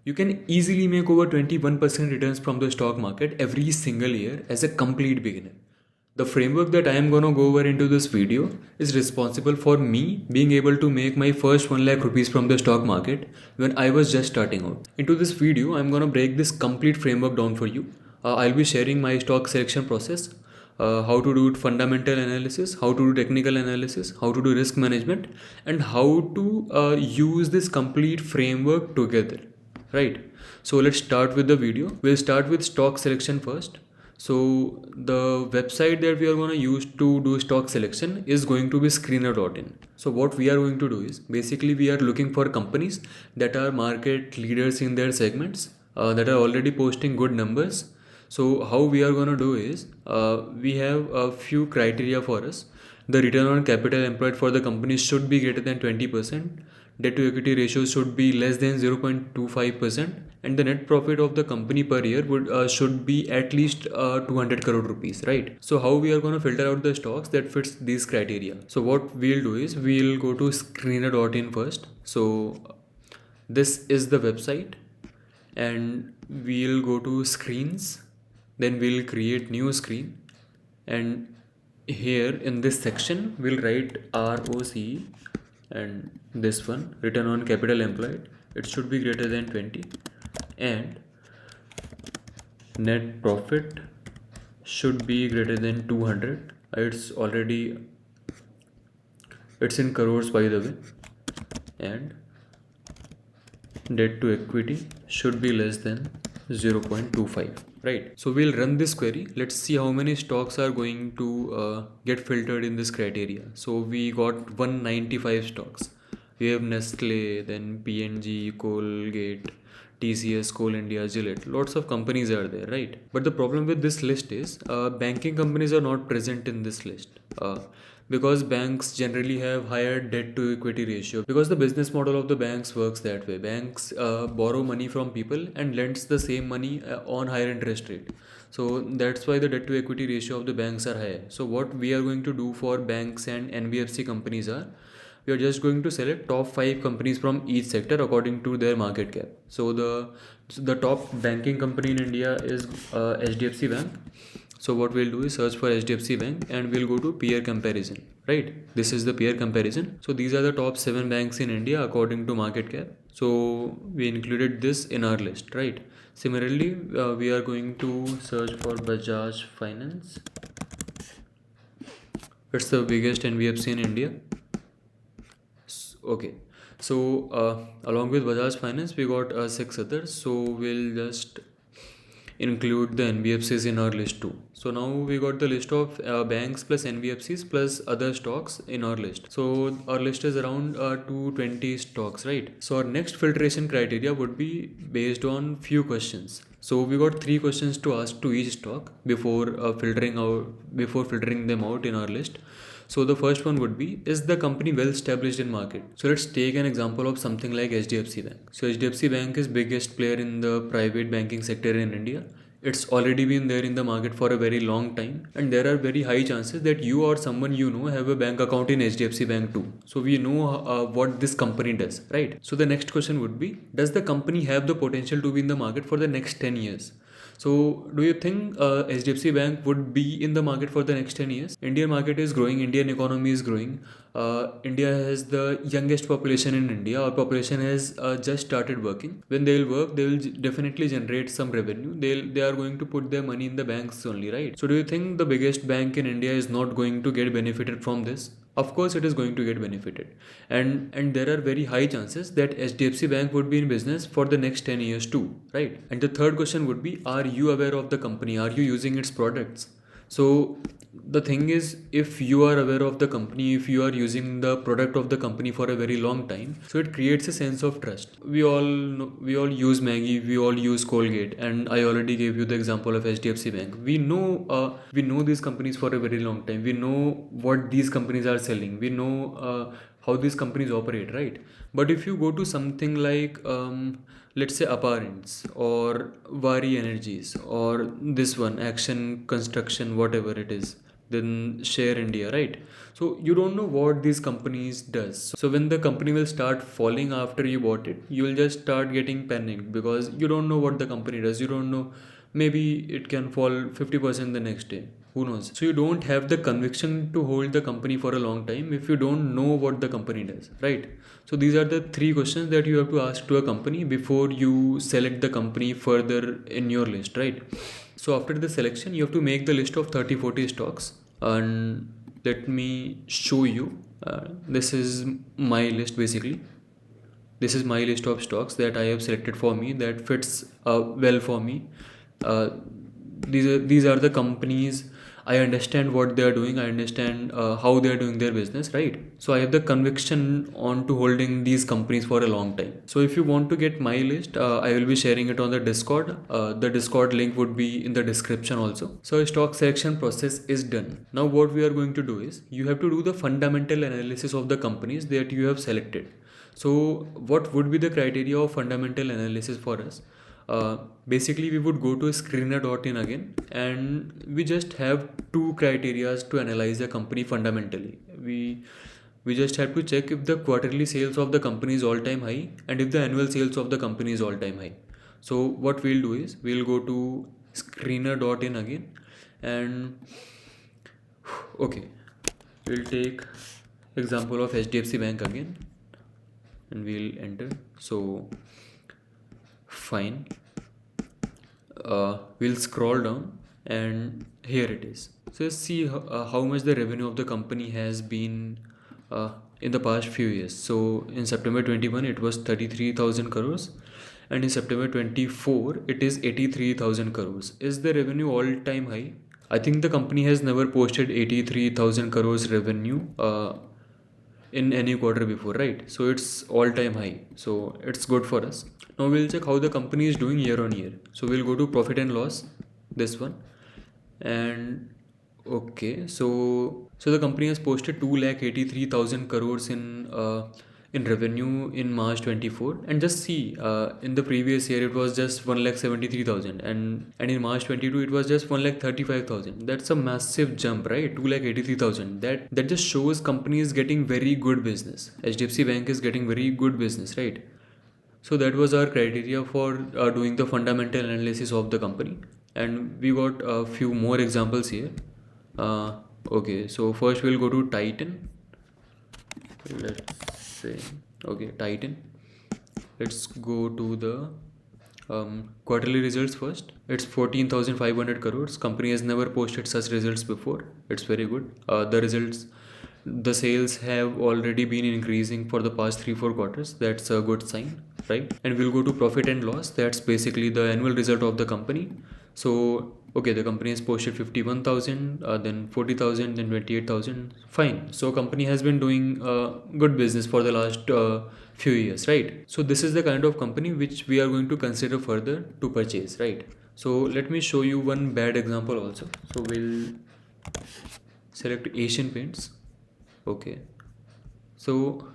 You can easily make over 21% returns from the stock market every single year as a complete beginner. The framework that I am gonna go over into this video is responsible for me being able to make my first 1 lakh rupees from the stock market when I was just starting out. Into this video, I'm gonna break this complete framework down for you. I'll be sharing my stock selection process, how to do fundamental analysis, how to do technical analysis, how to do risk management, and how to use this complete framework together. Right. So let's start with the video. We'll start with stock selection first. So the website that we are going to use to do stock selection is going to be screener.in. So what we are going to do is basically we are looking for companies that are market leaders in their segments, that are already posting good numbers. So how we are going to do is we have a few criteria for us. The return on capital employed for the company should be greater than 20%. Debt to equity ratio should be less than 0.25%, and the net profit of the company per year should be at least 200 crore rupees, right? So how we are going to filter out the stocks that fits these criteria? So what we'll do is we'll go to screener.in first. So this is the website, and we'll go to screens, then we'll create new screen, and here in this section we'll write ROCE, and this one, return on capital employed, it should be greater than 20, and net profit should be greater than 200. It's in crores by the way, and debt to equity should be less than 0.25. Right. So we'll run this query. Let's see how many stocks are going to get filtered in this criteria. So we got 195 stocks. We have Nestle, then P&G, Colgate, TCS, Coal India, Gillette. Lots of companies are there, right? But the problem with this list is banking companies are not present in this list. Because banks generally have higher debt to equity ratio, because the business model of the banks works that way. Banks borrow money from people and lends the same money on higher interest rate. So that's why the debt to equity ratio of the banks are higher. So what we are going to do for banks and NBFC companies are, we are just going to select top 5 companies from each sector according to their market cap. So the top banking company in India is HDFC Bank. So what we'll do is search for HDFC Bank and we'll go to peer comparison, right? This is the peer comparison. So these are the top 7 banks in India according to market cap. So we included this in our list, right? Similarly, we are going to search for Bajaj Finance. It's the biggest NBFC in India. Okay. So along with Bajaj Finance, we got 6 others. So we'll just include the NBFCs in our list too. So now we got the list of banks plus NBFCs plus other stocks in our list. So our list is around 220 stocks, right? So our next filtration criteria would be based on few questions. So we got 3 questions to ask to each stock before filtering them out in our list. So the first one would be, is the company well established in market? So let's take an example of something like HDFC Bank. So HDFC Bank is biggest player in the private banking sector in India. It's already been there in the market for a very long time, and there are very high chances that you or someone you know have a bank account in HDFC Bank too. So we know what this company does, right? So the next question would be, does the company have the potential to be in the market for the next 10 years? So do you think HDFC Bank would be in the market for the next 10 years? Indian market is growing, Indian economy is growing. India has the youngest population in India. Our population has just started working. When they will work, they will definitely generate some revenue. They are going to put their money in the banks only, right? So do you think the biggest bank in India is not going to get benefited from this? Of course it is going to get benefited, and there are very high chances that HDFC Bank would be in business for the next 10 years too, right? And the third question would be, are you aware of the company? Are you using its products? So the thing is, if you are aware of the company, if you are using the product of the company for a very long time, so it creates a sense of trust. We all know, we all use Maggie, we all use Colgate, and I already gave you the example of HDFC Bank. We know these companies for a very long time. We know what these companies are selling. We know how these companies operate, right? But if you go to something like let's say Apparents or Vari Energies or this one Action Construction, whatever it is, then Share India, right? So you don't know what these companies does. So when the company will start falling after you bought it, you will just start getting panicked because you don't know what the company does. You don't know, maybe it can fall 50% the next day. Who knows? So you don't have the conviction to hold the company for a long time if you don't know what the company does, right? So these are the three questions that you have to ask to a company before you select the company further in your list, right? So after the selection, you have to make the list of 30-40 stocks, and let me show you. This is my list basically. This is my list of stocks that I have selected for me that fits well for me. Uh, these are the companies. I understand what they are doing. I understand how they are doing their business, right? So I have the conviction on to holding these companies for a long time. So if you want to get my list, I will be sharing it on the Discord. The Discord link would be in the description also. So stock selection process is done. Now what we are going to do is you have to do the fundamental analysis of the companies that you have selected. So what would be the criteria of fundamental analysis for us? Basically, we would go to screener.in again, and we just have two criteria to analyze the company fundamentally. We just have to check if the quarterly sales of the company is all time high and if the annual sales of the company is all time high. So what we'll do is we'll go to screener.in again, and okay, we'll take example of HDFC Bank again, and we'll enter. So fine, we'll scroll down, and here it is. So see how much the revenue of the company has been in the past few years. So in September 21 it was 33,000 crores, and in September 24 it is 83,000 crores. Is the revenue all time high? I think the company has never posted 83,000 crores revenue in any quarter before, right? So it's all time high, so it's good for us. Now we'll check how the company is doing year on year. So we'll go to profit and loss, this one, and okay, so the company has posted 2,83,000 crores in revenue in March 24, and just see in the previous year it was just 1,73,000, and in March 22 it was just 1,35,000. That's a massive jump, right? 2,83,000. That just shows company is getting very good business. HDFC Bank is getting very good business, right? So that was our criteria for doing the fundamental analysis of the company, and we got a few more examples here. Uh, okay, so first we'll go to Titan. Let's say, okay, Titan. Let's go to the quarterly results first. It's 14,500 crores. Company has never posted such results before. It's very good. The sales have already been increasing for the past 3-4 quarters. That's a good sign, right? And we'll go to profit and loss. That's basically the annual result of the company. So okay, the company has posted 51,000, then 40,000, then 28,000. Fine. So company has been doing good business for the last few years, right? So this is the kind of company which we are going to consider further to purchase, right? So let me show you one bad example also. So we'll select Asian Paints. Okay. So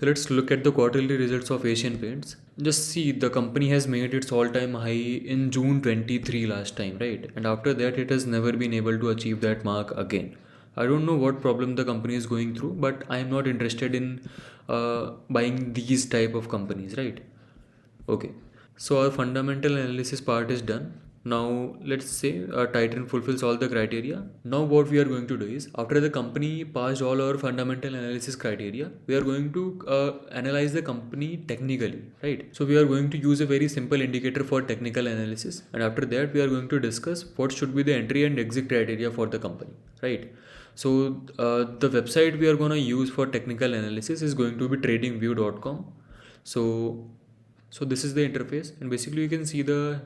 let's look at the quarterly results of Asian Paints. Just see, the company has made its all-time high in June 23 last time, right? And after that it has never been able to achieve that mark again. I don't know what problem the company is going through, but I am not interested in buying these type of companies, right? Okay. So our fundamental analysis part is done. Now let's say Titan fulfills all the criteria. Now what we are going to do is, after the company passed all our fundamental analysis criteria, we are going to analyze the company technically, right? So we are going to use a very simple indicator for technical analysis, and after that we are going to discuss what should be the entry and exit criteria for the company, right? So the website we are going to use for technical analysis is going to be tradingview.com. So this is the interface, and basically you can see the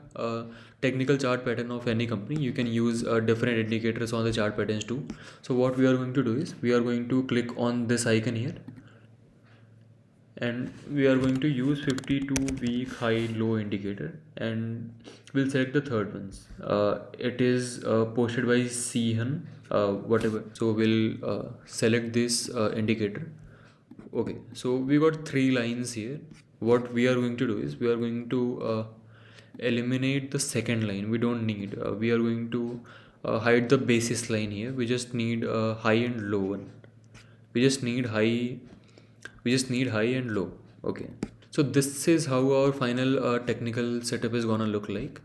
technical chart pattern of any company. You can use different indicators on the chart patterns too. So what we are going to do is we are going to click on this icon here, and we are going to use 52-week high low indicator, and we'll select the third ones. It is posted by Sihan, whatever. So we'll select this indicator. Okay, so we got three lines here. What we are going to do is we are going to eliminate the second line. We don't need. We are going to hide the basis line here. We just need a high and low one. We just need high. We just need high and low. Okay. So this is how our final technical setup is gonna look like.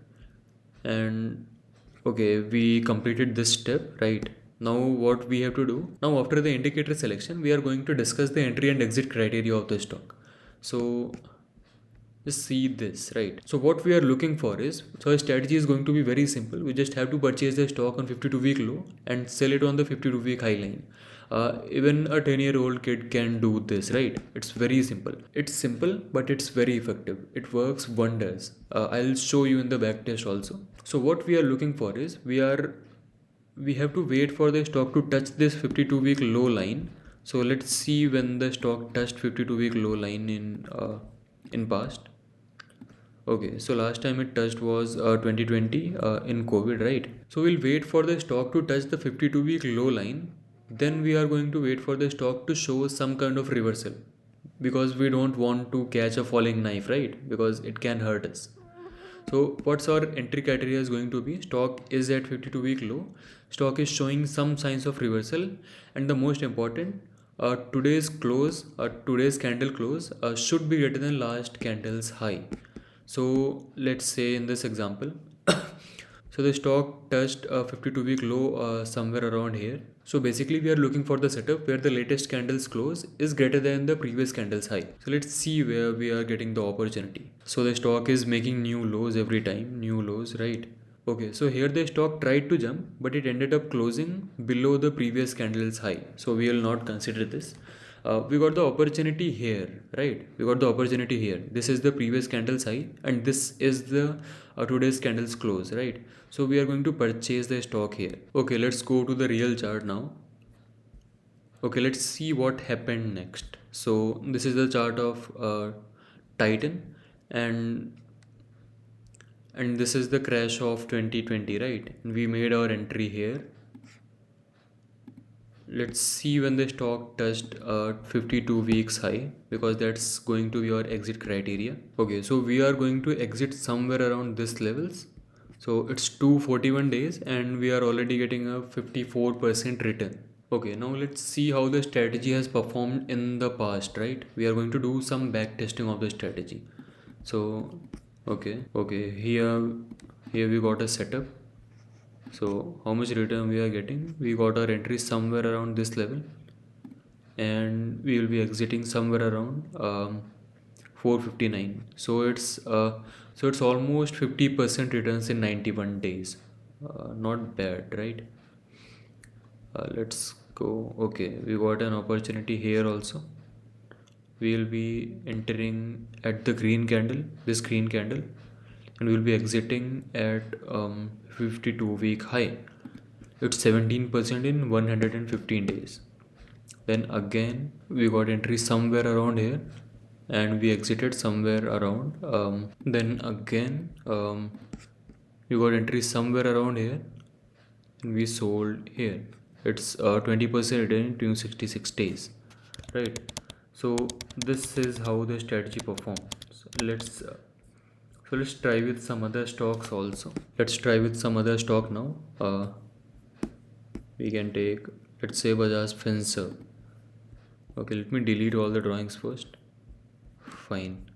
And okay, we completed this step, right? Now what we have to do? Now after the indicator selection, we are going to discuss the entry and exit criteria of the stock. So just see this, right? So what we are looking for is, so our strategy is going to be very simple. We just have to purchase the stock on 52-week low and sell it on the 52-week high line. Even a 10-year-old kid can do this, right? It's very simple. It's simple, but it's very effective. It works wonders. I'll show you in the back test also. So what we are looking for is, we have to wait for the stock to touch this 52-week low line. So let's see when the stock touched 52-week low line in past. Okay, so last time it touched was 2020 in COVID, right? So we'll wait for the stock to touch the 52-week low line. Then we are going to wait for the stock to show some kind of reversal, because we don't want to catch a falling knife, right? Because it can hurt us. So what's our entry criteria is going to be? Stock is at 52-week low. Stock is showing some signs of reversal, and the most important, today's candle close should be greater than last candle's high. So let's say in this example, so the stock touched a 52-week low somewhere around here. So basically we are looking for the setup where the latest candle's close is greater than the previous candle's high. So let's see where we are getting the opportunity. So the stock is making new lows every time, new lows, right? Okay, so here the stock tried to jump, but it ended up closing below the previous candle's high. So we will not consider this. We got the opportunity here, right? We got the opportunity here. This is the previous candle's high, and this is the today's candle's close, right? So we are going to purchase the stock here. Okay, let's go to the real chart now. Okay, let's see what happened next. So this is the chart of Titan, and this is the crash of 2020, right? And we made our entry here. Let's see when the stock touched 52 weeks high, because that's going to be our exit criteria. Okay, so we are going to exit somewhere around this levels. So it's 241 days and we are already getting a 54% return. Okay, now let's see how the strategy has performed in the past, right? We are going to do some back testing of the strategy. So okay, here we got a setup. So how much return we are getting? We got our entry somewhere around this level, and we will be exiting somewhere around 459. So it's almost 50% returns in 91 days. Not bad, right? Let's go. Okay, we got an opportunity here also. We will be entering at the green candle, this green candle, and we'll be exiting at 52-week high. It's 17% in 115 days. Then again we got entry somewhere around here, and we exited somewhere around. Then again we got entry somewhere around here, and we sold here. It's 20% return in 266 days, right? So this is how the strategy performs. Let's try with some other stocks also. Let's try with some other stock now. We can take, let's say, Bajaj Finserv. Okay, let me delete all the drawings first. Fine.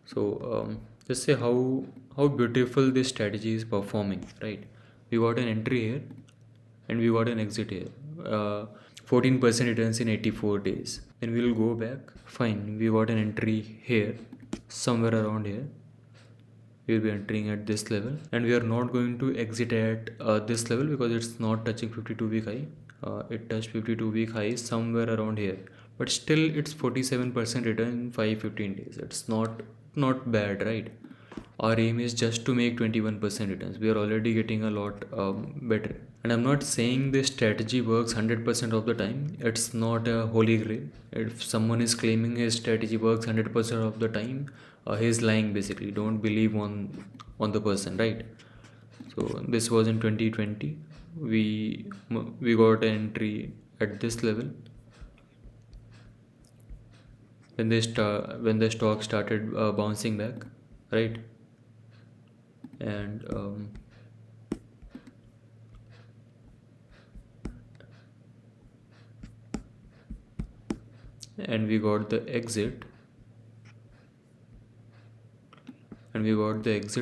So just say how beautiful this strategy is performing, right? We got an entry here and we got an exit here. 14% returns in 84 days. Then we'll go back. Fine, we got an entry here, somewhere around here. We'll be entering at this level, and we are not going to exit at this level because it's not touching 52-week high. It touched 52-week high somewhere around here, but still it's 47% return in 515 days. It's not bad, right? Our aim is just to make 21% returns. We are already getting a lot better. And I'm not saying this strategy works 100% of the time. It's not a holy grail. If someone is claiming his strategy works 100% of the time, he's lying basically. Don't believe on the person, right? So this was in 2020. We got an entry at this level when the stock started bouncing back, right? And and we got the exit,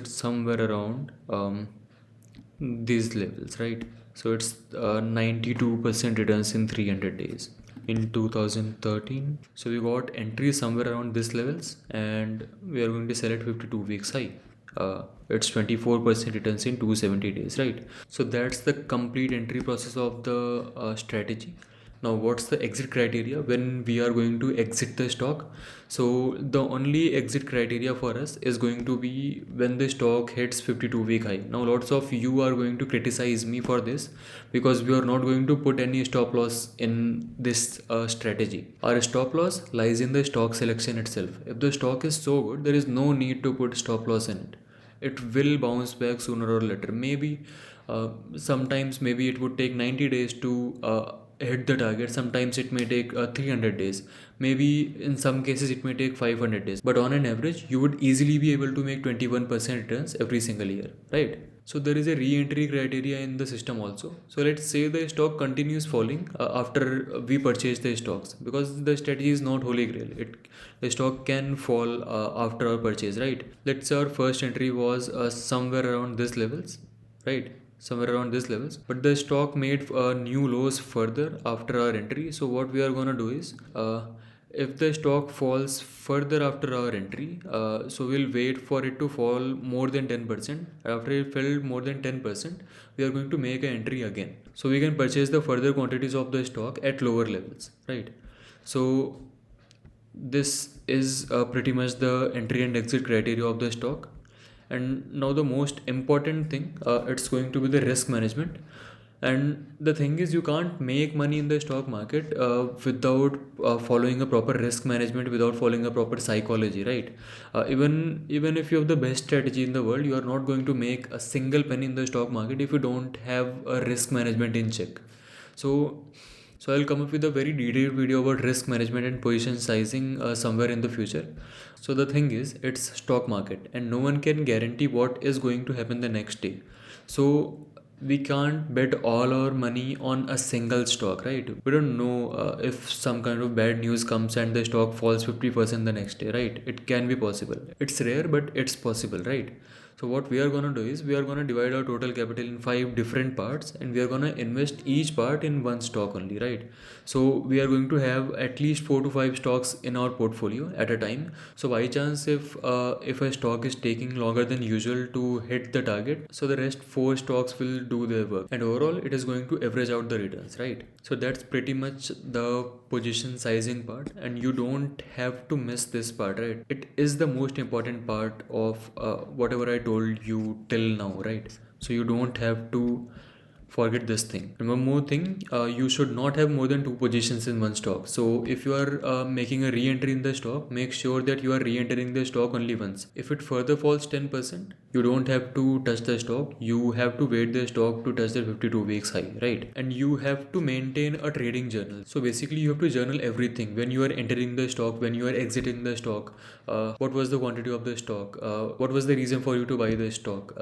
somewhere around these levels, right? So it's 92% returns in 300 days in 2013. So we got entry somewhere around this levels, and we are going to sell at 52 weeks high. It's 24% returns in 270 days, right? So that's the complete entry process of the strategy. Now what's the exit criteria when we are going to exit the stock? So the only exit criteria for us is going to be when the stock hits 52-week high. Now lots of you are going to criticize me for this because we are not going to put any stop loss in this strategy. Our stop loss lies in the stock selection itself. If the stock is so good, there is no need to put stop loss in it. It will bounce back sooner or later. Maybe sometimes maybe it would take 90 days to hit the target. Sometimes it may take 300 days. Maybe in some cases it may take 500 days. But on an average, you would easily be able to make 21% returns every single year, right? So there is a re-entry criteria in the system also. So let's say the stock continues falling after we purchase the stocks, because the strategy is not holy grail. The stock can fall after our purchase, right? Let's say our first entry was somewhere around this levels, right? Somewhere around this levels, but the stock made new lows further after our entry. So what we are gonna do is if the stock falls further after our entry, so we'll wait for it to fall more than 10%. After it fell more than 10%, we are going to make an entry again, so we can purchase the further quantities of the stock at lower levels, right? So this is pretty much the entry and exit criteria of the stock. And now the most important thing, it's going to be the risk management. And the thing is, you can't make money in the stock market without following a proper risk management, without following a proper psychology, right? Even if you have the best strategy in the world, you are not going to make a single penny in the stock market if you don't have a risk management in check. So I'll come up with a very detailed video about risk management and position sizing somewhere in the future. So the thing is, it's stock market and no one can guarantee what is going to happen the next day. So we can't bet all our money on a single stock, right? We don't know if some kind of bad news comes and the stock falls 50% the next day, right? It can be possible. It's rare, but it's possible, right? So what we are going to do is we are going to divide our total capital in 5 different parts, and we are going to invest each part in one stock only, right? So we are going to have at least 4 to 5 stocks in our portfolio at a time. So by chance, if a stock is taking longer than usual to hit the target, so the rest 4 stocks will do their work, and overall it is going to average out the returns, right? So that's pretty much the position sizing part, and you don't have to miss this part, right? It is the most important part of whatever I told you till now, right? So you don't have to forget this thing. And one more thing, you should not have more than 2 positions in one stock. So if you are making a re-entry in the stock, make sure that you are re-entering the stock only once. If it further falls 10%, you don't have to touch the stock. You have to wait the stock to touch the 52 weeks high, right? And you have to maintain a trading journal. So basically you have to journal everything: when you are entering the stock, when you are exiting the stock, what was the quantity of the stock, what was the reason for you to buy the stock,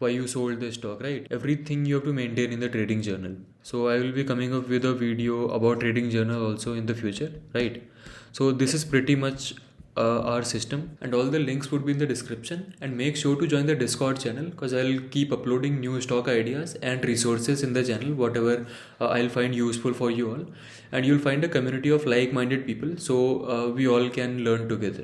why you sold the stock, right? Everything you have to maintain in the trading journal. So I will be coming up with a video about trading journal also in the future, right? So this is pretty much our system, and all the links would be in the description. And make sure to join the Discord channel, because I'll keep uploading new stock ideas and resources in the channel, whatever I'll find useful for you all. And you'll find a community of like-minded people, so we all can learn together.